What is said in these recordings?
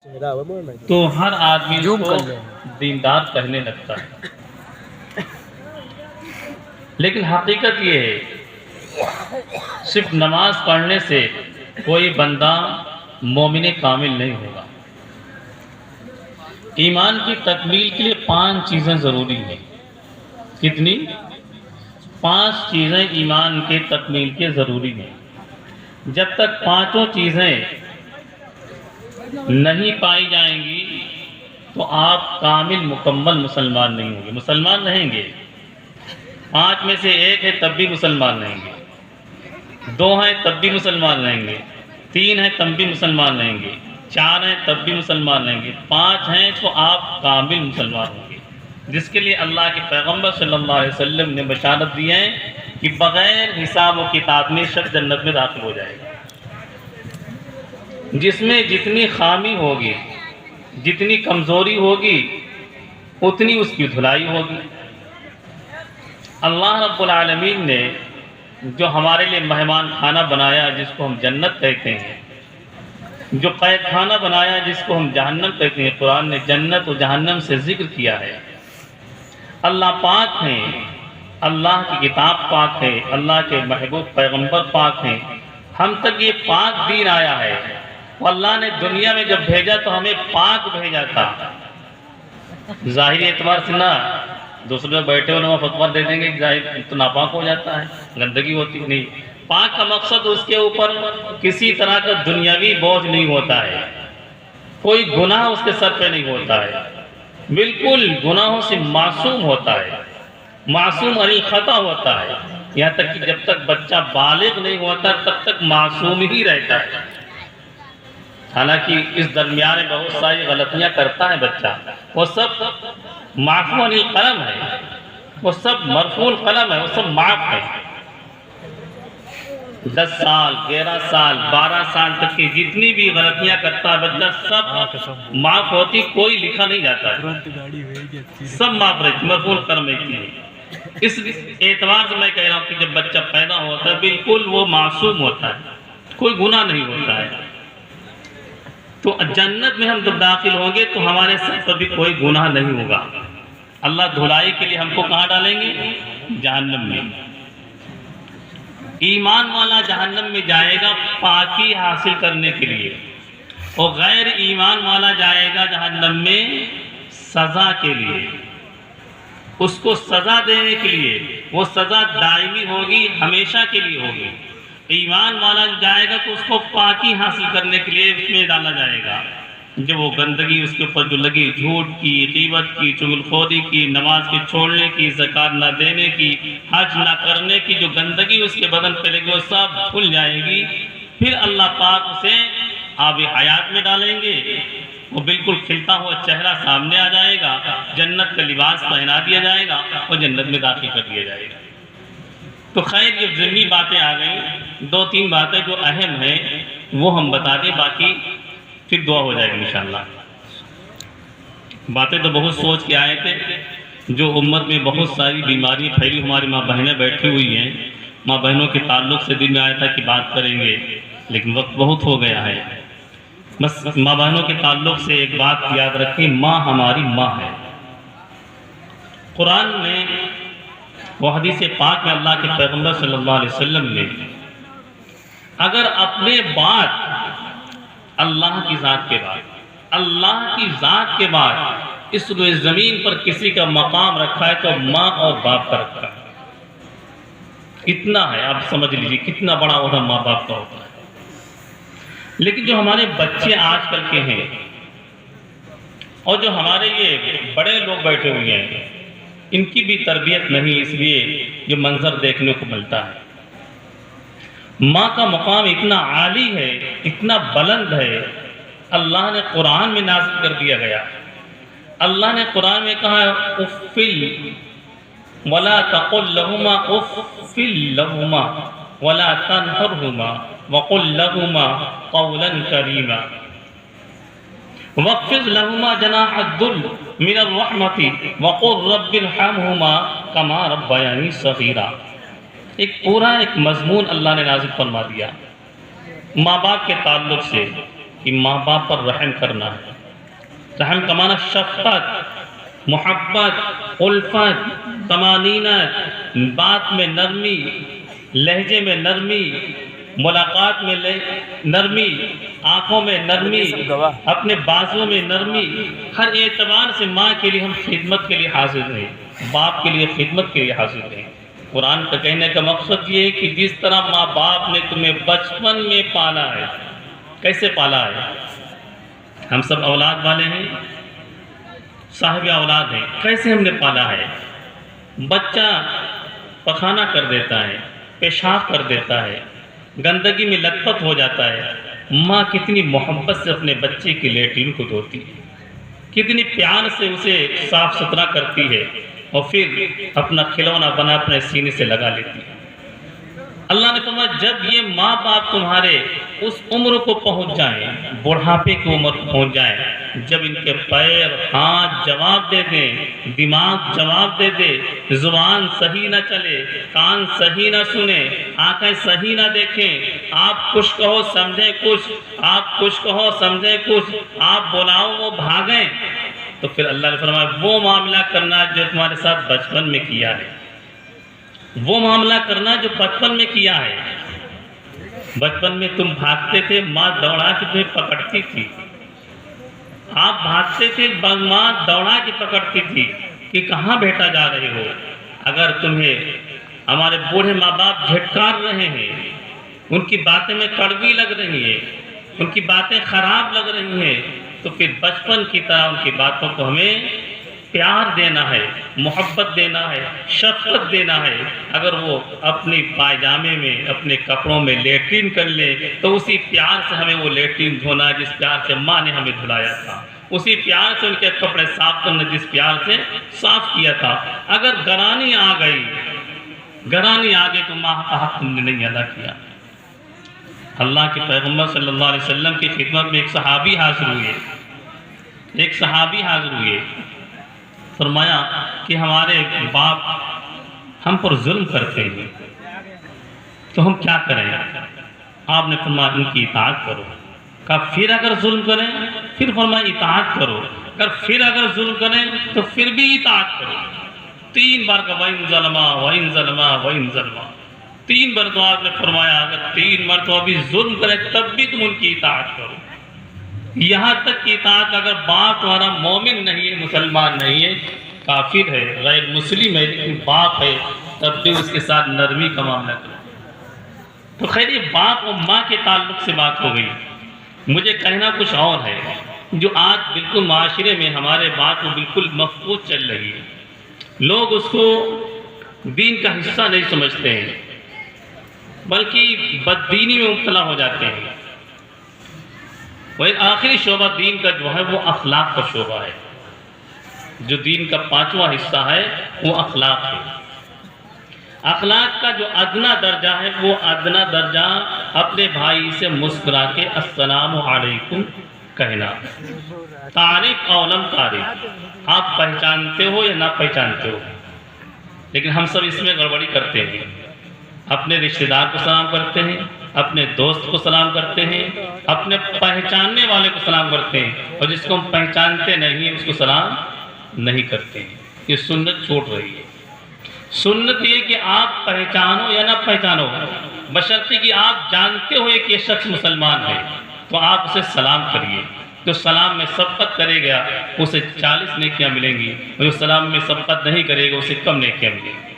تو ہر آدمی اس کو دیندار کہنے لگتا ہے، لیکن حقیقت یہ ہے صرف نماز پڑھنے سے کوئی بندہ مومن کامل نہیں ہوگا۔ ایمان کی تکمیل کے لیے 5 چیزیں ضروری ہیں۔ کتنی؟ 5 چیزیں ایمان کے تکمیل کے ضروری ہیں۔ جب تک 5 چیزیں نہیں پائی جائیں گی تو آپ کامل مکمل مسلمان نہیں ہوں گے، مسلمان رہیں گے۔ 5 میں سے 1 ہے تب بھی مسلمان رہیں گے، 2 ہیں تب بھی مسلمان رہیں گے، 3 ہیں تب بھی مسلمان رہیں گے، 4 ہیں تب بھی مسلمان رہیں گے، 5 ہیں تو آپ کامل مسلمان ہوں گے، جس کے لیے اللہ کے پیغمبر صلی اللہ علیہ وسلم نے بشارت دی ہے کہ بغیر حساب و کتاب میں شخص جنت میں داخل ہو جائے گا۔ جس میں جتنی خامی ہوگی، جتنی کمزوری ہوگی، اتنی اس کی دھلائی ہوگی۔ اللہ رب العالمین نے جو ہمارے لیے مہمان خانہ بنایا جس کو ہم جنت کہتے ہیں، جو قید خانہ بنایا جس کو ہم جہنم کہتے ہیں، قرآن نے جنت و جہنم سے ذکر کیا ہے۔ اللہ پاک ہیں، اللہ کی کتاب پاک ہے، اللہ کے محبوب پیغمبر پاک ہیں، ہم تک یہ پاک دین آیا ہے۔ اور اللہ نے دنیا میں جب بھیجا تو ہمیں پاک بھیجا تھا، ظاہری اعتبار سے نہ دوسرے لوگ بیٹھے ہونے میں فتویٰ دے دیں گے کہ ظاہر تو ناپاک ہو جاتا ہے، گندگی ہوتی نہیں۔ پاک کا مقصد اس کے اوپر کسی طرح کا دنیاوی بوجھ نہیں ہوتا ہے، کوئی گناہ اس کے سر پہ نہیں ہوتا ہے، بالکل گناہوں سے معصوم ہوتا ہے، معصوم عن الخطا ہوتا ہے، یہاں تک کہ جب تک بچہ بالغ نہیں ہوتا تب تک معصوم ہی رہتا ہے۔ حالانکہ اس درمیان بہت ساری غلطیاں کرتا ہے بچہ، وہ سب معفو عن القلم ہے، وہ سب مرفوع القلم ہے، وہ سب معاف ہے۔ 10 سال 11 سال 12 سال تک کی جتنی بھی غلطیاں کرتا ہے بچہ سب معاف ہوتی، کوئی لکھا نہیں جاتا ہے، سب معاف رہتی، مرفوع القلم ہے۔ اس اعتبار سے میں کہہ رہا ہوں کہ جب بچہ پیدا ہوتا ہے بالکل وہ معصوم ہوتا ہے، کوئی گناہ نہیں ہوتا ہے۔ تو جنت میں ہم جب داخل ہوں گے تو ہمارے سر پر بھی کوئی گناہ نہیں ہوگا۔ اللہ دھلائی کے لیے ہم کو کہاں ڈالیں گے؟ جہنم میں۔ ایمان والا جہنم میں جائے گا پاکی حاصل کرنے کے لیے، اور غیر ایمان والا جائے گا جہنم میں سزا کے لیے، اس کو سزا دینے کے لیے، وہ سزا دائمی ہوگی، ہمیشہ کے لیے ہوگی۔ ایمان والا جائے گا تو اس کو پاکی حاصل کرنے کے لیے اس میں ڈالا جائے گا، جو وہ گندگی اس کے اوپر جو لگی، جھوٹ کی، غیبت کی، چغل خوری کی، نماز کے چھوڑنے کی، زکوٰۃ نہ دینے کی، حج نہ کرنے کی، جو گندگی اس کے بدن پہ لگی وہ سب کھل جائے گی۔ پھر اللہ پاک اسے آب حیات میں ڈالیں گے، وہ بالکل کھلتا ہوا چہرہ سامنے آ جائے گا، جنت کا لباس پہنا دیا جائے گا اور جنت میں داخل کر دیا جائے گا۔ تو خیر یہ ضمنی باتیں آ گئیں، 2-3 باتیں جو اہم ہیں وہ ہم بتا دیں، باقی پھر دعا ہو جائے گی انشاءاللہ۔ باتیں تو بہت سوچ کے آئے تھے، جو امت میں بہت ساری بیماری پھیلی، ہماری ماں بہنیں بیٹھی ہوئی ہیں، ماں بہنوں کے تعلق سے دل میں آیا تھا کہ بات کریں گے، لیکن وقت بہت ہو گیا ہے۔ بس ماں بہنوں کے تعلق سے ایک بات یاد رکھیں، ماں ہماری ماں ہے۔ قرآن میں وہ حدیث پاک میں اللہ کے پیغمبر صلی اللہ علیہ وسلم نے اگر اپنے بعد اللہ کی ذات کے بعد، اللہ کی ذات کے بعد اس روئے زمین پر کسی کا مقام رکھا ہے تو ماں اور باپ کا رکھا ہے۔ اتنا ہے، آپ سمجھ لیجیے کتنا بڑا عہدہ ماں باپ کا ہوتا ہے۔ لیکن جو ہمارے بچے آج کل کے ہیں اور جو ہمارے یہ بڑے لوگ بیٹھے ہوئے ہیں، ان کی بھی تربیت نہیں، اس لیے یہ منظر دیکھنے کو ملتا ہے۔ ماں کا مقام اتنا عالی ہے، اتنا بلند ہے، اللہ نے قرآن میں نازل کر دیا گیا۔ اللہ نے قرآن میں کہا اُفِّل وَلَا تَقُلْ لَهُمَا اُفِّل لَهُمَا وَلَا تَنْهَرْهُمَا وَقُلْ لَهُمَا قَوْلًا كَرِيمًا وَاخْفِضْ لَهُمَا جَنَاحَ الذُّلِّ مِنَ الرَّحْمَةِ وَقُلْ رَبِّ ارْحَمْهُمَا كَمَا رَبَّيَانِي صَغِيرًا۔ ایک پورا ایک مضمون اللہ نے نازل فرما دیا ماں باپ کے تعلق سے، کہ ماں باپ پر رحم کرنا ہے، رحم کا معنی شفقت، محبت، الفت، طمانینت، بات میں نرمی، لہجے میں نرمی، ملاقات میں نرمی، آنکھوں میں نرمی، اپنے بازوں میں نرمی، ہر اعتبار سے ماں کے لیے ہم خدمت کے لیے حاضر ہیں، باپ کے لیے خدمت کے لیے حاضر ہیں۔ قرآن کا کہنے کا مقصد یہ ہے کہ جس طرح ماں باپ نے تمہیں بچپن میں پالا ہے، کیسے پالا ہے؟ ہم سب اولاد والے ہیں، صاحب اولاد ہیں، کیسے ہم نے پالا ہے؟ بچہ پخانہ کر دیتا ہے، پیشاب کر دیتا ہے، گندگی میں لت پت ہو جاتا ہے، ماں کتنی محبت سے اپنے بچے کی لیٹرین کو دھوتی ہے، کتنی پیار سے اسے صاف ستھرا کرتی ہے، اور پھر اپنا کھلونا بنا اپنے سینے سے لگا لیتی ہے۔ اللہ نے فرمایا جب یہ ماں باپ تمہارے اس عمر کو پہنچ جائیں، بڑھاپے کی عمر کو پہنچ جائیں، جب ان کے پیر ہاتھ جواب دے دیں، دماغ جواب دے دے، زبان صحیح نہ چلے، کان صحیح نہ سنے، آنکھیں صحیح نہ دیکھیں، آپ کچھ کہو سمجھیں کچھ، آپ کچھ کہو سمجھیں کچھ، آپ بلاؤ وہ بھاگیں، تو پھر اللہ نے فرمایا وہ معاملہ کرنا جو تمہارے ساتھ بچپن میں کیا ہے، وہ معاملہ کرنا جو بچپن میں کیا ہے۔ بچپن میں تم بھاگتے تھے، ماں دوڑا کے تمہیں پکڑتی تھی، آپ بھاگتے تھے، ماں دوڑا کے پکڑتی تھی کہ کہاں بیٹا جا رہے ہو۔ اگر تمہیں ہمارے بوڑھے ماں باپ جھٹکار رہے ہیں، ان کی باتیں میں کڑوی لگ رہی ہیں، ان کی باتیں خراب لگ رہی ہیں، تو پھر بچپن کی طرح ان کی باتوں کو ہمیں پیار دینا ہے، محبت دینا ہے، شفقت دینا ہے۔ اگر وہ اپنی پائجامے میں، اپنے کپڑوں میں لیٹرین کر لے تو اسی پیار سے ہمیں وہ لیٹرین دھونا ہے جس پیار سے ماں نے ہمیں دھلایا تھا، اسی پیار سے ان کے کپڑے صاف کرنا جس پیار سے صاف کیا تھا۔ اگر گرانی آ گئی تو ماں کا حق تم نے نہیں ادا کیا۔ اللہ کے پیغمبر صلی اللہ علیہ وسلم کی خدمت میں ایک صحابی حاضر ہوئے، فرمایا کہ ہمارے باپ ہم پر ظلم کرتے ہیں تو ہم کیا کریں؟ آپ نے فرمایا ان کی اطاعت کرو۔ کہا پھر اگر ظلم کریں؟ پھر فرمایا اطاعت کرو۔ پھر اگر ظلم کریں تو پھر بھی اطاعت کرو۔ 3 بار کا وَإِن ظَلَمَا 3 مرتبہ آپ نے فرمایا اگر 3 مرتبہ بھی ظلم کریں تب بھی تم ان کی اطاعت کرو۔ یہاں تک کہ اطاعت اگر باپ تمہارا مومن نہیں ہے، مسلمان نہیں ہے، کافر ہے، غیر مسلم ہے، لیکن باپ ہے، تب بھی اس کے ساتھ نرمی کا معاملہ کرو۔ تو خیر یہ باپ اور ماں کے تعلق سے بات ہو گئی۔ مجھے کہنا کچھ اور ہے جو آج بالکل معاشرے میں ہمارے بات کو بالکل مفقود چل رہی ہے۔ لوگ اس کو دین کا حصہ نہیں سمجھتے ہیں بلکہ بددینی میں مبتلا ہو جاتے ہیں۔ وہ ایک آخری شعبہ دین کا جو ہے وہ اخلاق کا شعبہ ہے، جو دین کا 5واں حصہ ہے وہ اخلاق ہے۔ اخلاق کا جو ادنا درجہ ہے وہ ادنا درجہ اپنے بھائی سے مسکرا کے السلام علیکم کہنا، تعریف اولم تعریف، آپ پہچانتے ہو یا نہ پہچانتے ہو، لیکن ہم سب اس میں گڑبڑی کرتے ہیں۔ اپنے رشتہ دار کو سلام کرتے ہیں، اپنے دوست کو سلام کرتے ہیں، اپنے پہچاننے والے کو سلام کرتے ہیں، اور جس کو ہم پہچانتے نہیں ہیں اس کو سلام نہیں کرتے ہیں۔ یہ سنت چھوٹ رہی ہے۔ سنت یہ کہ آپ پہچانو یا نہ پہچانو، بشرطے کہ آپ جانتے ہوئے کہ یہ شخص مسلمان ہے تو آپ اسے سلام کریے۔ جو سلام میں سبقت کرے گا اسے 40 نیکیاں ملیں گی، اور جو سلام میں سبقت نہیں کرے گا اسے کم نیکیاں ملیں گی۔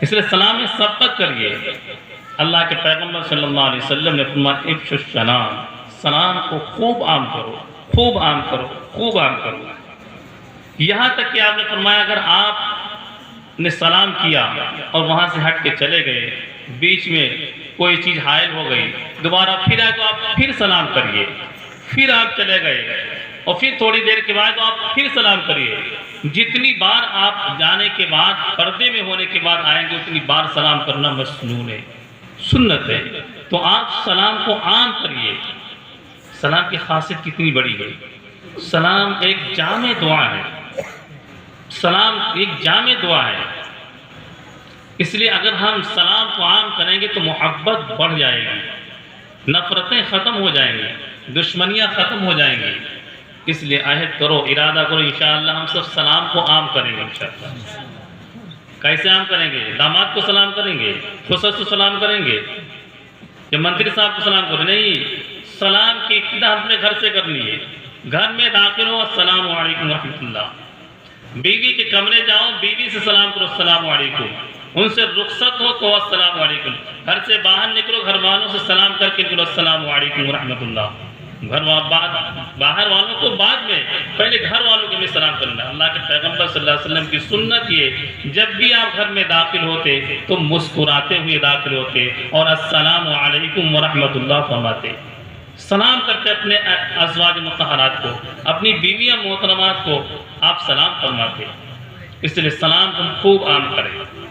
اس لیے سلام میں سبقت کریے۔ اللہ کے پیغمبر صلی اللہ علیہ وسلم نے فرمایا افشوا السلام، سلام کو خوب عام کرو، خوب عام کرو، خوب عام کرو۔ یہاں تک کہ آپ نے فرمایا اگر آپ نے سلام کیا اور وہاں سے ہٹ کے چلے گئے، بیچ میں کوئی چیز حائل ہو گئی، دوبارہ پھر آئے تو آپ پھر سلام کریے، پھر آپ چلے گئے اور پھر تھوڑی دیر کے بعد آپ پھر سلام کریے۔ جتنی بار آپ جانے کے بعد پردے میں ہونے کے بعد آئیں گے اتنی بار سلام کرنا مسنون ہے، سنت ہے۔ تو آپ سلام کو عام کریے۔ سلام کی خاصیت کتنی بڑی ہے۔ سلام ایک جامع دعا ہے، سلام ایک جامع دعا ہے۔ اس لیے اگر ہم سلام کو عام کریں گے تو محبت بڑھ جائے گی، نفرتیں ختم ہو جائیں گی، دشمنیاں ختم ہو جائیں گی۔ اس لیے عہد کرو، ارادہ کرو، انشاءاللہ ہم سب سلام کو عام کریں گے انشاءاللہ۔ کیسے عام کریں گے؟ داماد کو سلام کریں گے، خصوص کو سلام کریں گے، کہ منتری صاحب کو سلام کریں؟ نہیں، سلام کی ابتدا ہم نے گھر سے کرنی ہے۔ گھر میں داخل ہو السلام علیکم ورحمۃ اللہ، بیوی کے کمرے جاؤ، بیوی سے سلام کرو السلام علیکم، ان سے رخصت ہو تو السلام علیکم، گھر سے باہر نکلو گھر والوں سے سلام کر کے نکلو السلام علیکم ورحمۃ اللہ۔ باہر والوں کو بعد میں، پہلے گھر والوں کے بھی سلام کرنا۔ اللہ کے پیغمبر صلی اللہ علیہ وسلم کی سنت یہ، جب بھی آپ گھر میں داخل ہوتے تو مسکراتے ہوئے داخل ہوتے اور السلام علیکم ورحمۃ اللہ فرماتے، سلام کرتے اپنے ازواج مطہرات کو، اپنی بیویاں محترمات کو آپ سلام فرماتے۔ اس لیے سلام کو خوب عام کریں۔